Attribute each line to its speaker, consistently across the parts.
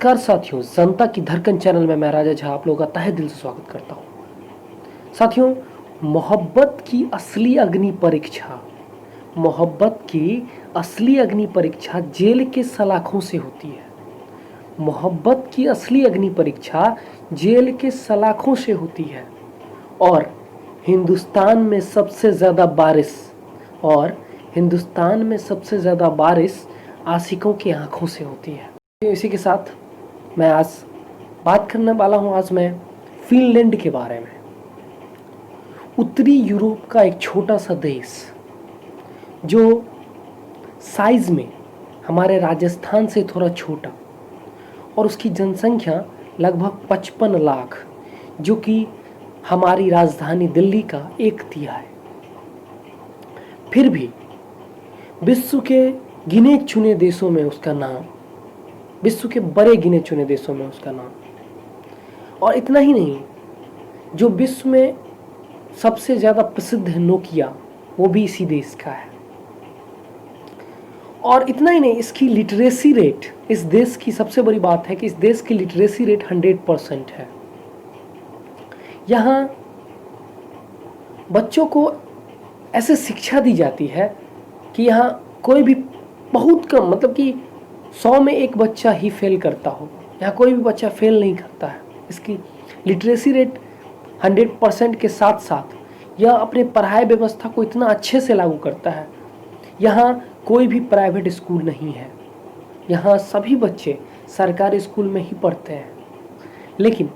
Speaker 1: नमस्कार साथियों, जनता की धड़कन चैनल में मैं राजा झा आप लोगों का तहे दिल से स्वागत करता हूँ। साथियों, मोहब्बत की असली अग्नि परीक्षा जेल के सलाखों से होती है। मोहब्बत की असली अग्नि परीक्षा जेल के सलाखों से होती है और हिंदुस्तान में सबसे ज़्यादा बारिश आशिकों की आंखों से होती है। इसी के साथ मैं आज बात करने वाला हूँ फिनलैंड के बारे में। उत्तरी यूरोप का एक छोटा सा देश जो साइज में हमारे राजस्थान से थोड़ा छोटा और उसकी जनसंख्या लगभग 55 लाख, जो कि हमारी राजधानी दिल्ली का 1/3 है। फिर भी विश्व के गिने चुने देशों में उसका नाम, विश्व के बड़े गिने चुने देशों में उसका नाम, और इतना ही नहीं, जो विश्व में सबसे ज़्यादा प्रसिद्ध है नोकिया, वो भी इसी देश का है। और इतना ही नहीं, इसकी लिटरेसी रेट, इस देश की सबसे बड़ी बात है कि इस देश की लिटरेसी रेट 100% है। यहाँ बच्चों को ऐसे शिक्षा दी जाती है कि यहाँ कोई भी बहुत कम, मतलब कि 100 में एक बच्चा ही फेल करता हो, यहाँ कोई भी बच्चा फेल नहीं करता है। इसकी लिटरेसी रेट 100% के साथ साथ यह अपने पढ़ाई व्यवस्था को इतना अच्छे से लागू करता है। यहाँ कोई भी प्राइवेट स्कूल नहीं है, यहाँ सभी बच्चे सरकारी स्कूल में ही पढ़ते हैं। लेकिन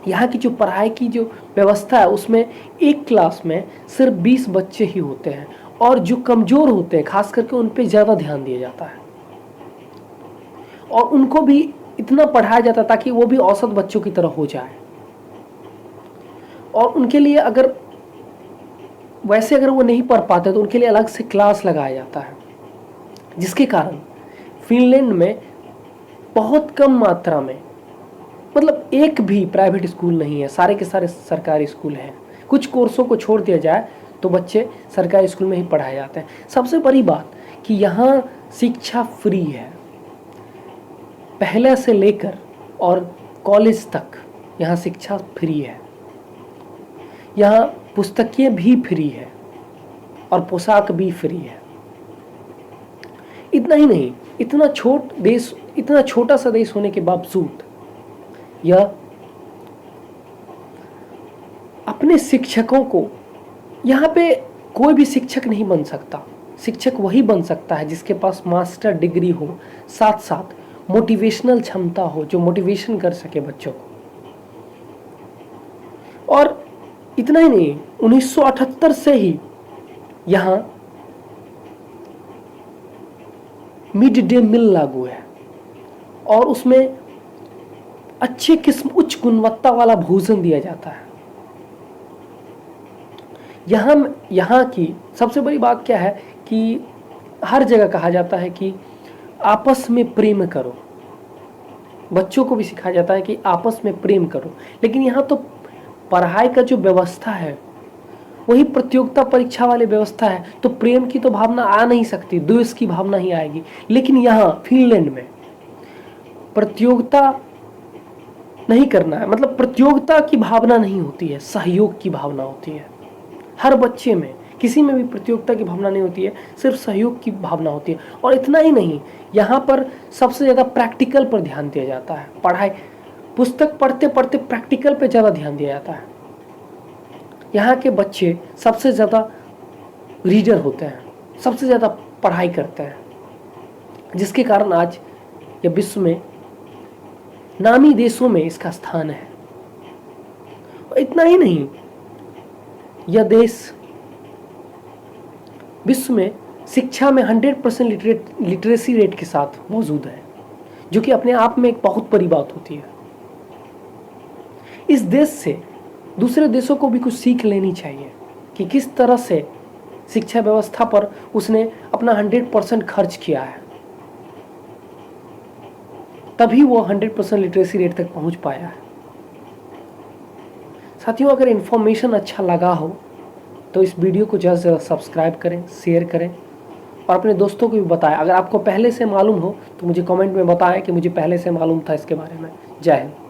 Speaker 1: यहाँ की जो पढ़ाई की जो व्यवस्था है उसमें एक क्लास में सिर्फ 20 बच्चे ही होते हैं, और जो कमज़ोर होते हैं खास करके उन पे ज़्यादा ध्यान दिया जाता है और उनको भी इतना पढ़ाया जाता है ताकि वो भी औसत बच्चों की तरह हो जाए। और उनके लिए अगर वो नहीं पढ़ पाते तो उनके लिए अलग से क्लास लगाया जाता है, जिसके कारण फिनलैंड में बहुत कम मात्रा में, मतलब एक भी प्राइवेट स्कूल नहीं है, सारे के सारे सरकारी स्कूल हैं। कुछ कोर्सों को छोड़ दिया जाए तो बच्चे सरकारी स्कूल में ही पढ़ाए जाते हैं। सबसे बड़ी बात कि यहाँ शिक्षा फ्री है, पहले से लेकर और कॉलेज तक यहाँ शिक्षा फ्री है। यहाँ पुस्तकें भी फ्री है और पोशाक भी फ्री है। इतना ही नहीं, इतना छोटा सा देश होने के बावजूद यह अपने शिक्षकों को, यहाँ पे कोई भी शिक्षक नहीं बन सकता। शिक्षक वही बन सकता है जिसके पास मास्टर डिग्री हो, साथ साथ मोटिवेशनल क्षमता हो, जो मोटिवेशन कर सके बच्चों को। और इतना ही नहीं, 1978 से ही यहाँ मिड डे मील लागू है और उसमें अच्छे किस्म, उच्च गुणवत्ता वाला भोजन दिया जाता है। यहाँ की सबसे बड़ी बात क्या है कि हर जगह कहा जाता है कि आपस में प्रेम करो, बच्चों को भी सिखाया जाता है कि आपस में प्रेम करो। लेकिन यहाँ तो पढ़ाई का जो व्यवस्था है वही प्रतियोगिता परीक्षा वाली व्यवस्था है, तो प्रेम की तो भावना आ नहीं सकती, द्वेष की भावना ही आएगी। लेकिन यहाँ फिनलैंड में प्रतियोगिता नहीं करना है, मतलब प्रतियोगिता की भावना नहीं होती है, सहयोग की भावना होती है। हर बच्चे में, किसी में भी प्रतियोगिता की भावना नहीं होती है, सिर्फ सहयोग की भावना होती है। और इतना ही नहीं, यहाँ पर सबसे ज़्यादा प्रैक्टिकल पर ध्यान दिया जाता है। पढ़ाई, पुस्तक पढ़ते पढ़ते प्रैक्टिकल पर ज़्यादा ध्यान दिया जाता है। यहाँ के बच्चे सबसे ज़्यादा रीडर होते हैं, सबसे ज़्यादा पढ़ाई करते हैं, जिसके कारण आज यह विश्व में नामी देशों में इसका स्थान है। और इतना ही नहीं, यह देश विश्व में शिक्षा में 100% लिटरेसी रेट के साथ मौजूद है, जो कि अपने आप में एक बहुत बड़ी बात होती है। इस देश से दूसरे देशों को भी कुछ सीख लेनी चाहिए कि किस तरह से शिक्षा व्यवस्था पर उसने अपना 100% खर्च किया है, तभी वो 100% लिटरेसी रेट तक पहुंच पाया है। साथियों, अगर इन्फॉर्मेशन अच्छा लगा हो तो इस वीडियो को ज़्यादा से ज़्यादा सब्सक्राइब करें, शेयर करें और अपने दोस्तों को भी बताएं। अगर आपको पहले से मालूम हो तो मुझे कमेंट में बताएं कि मुझे पहले से मालूम था इसके बारे में। जय हिंद।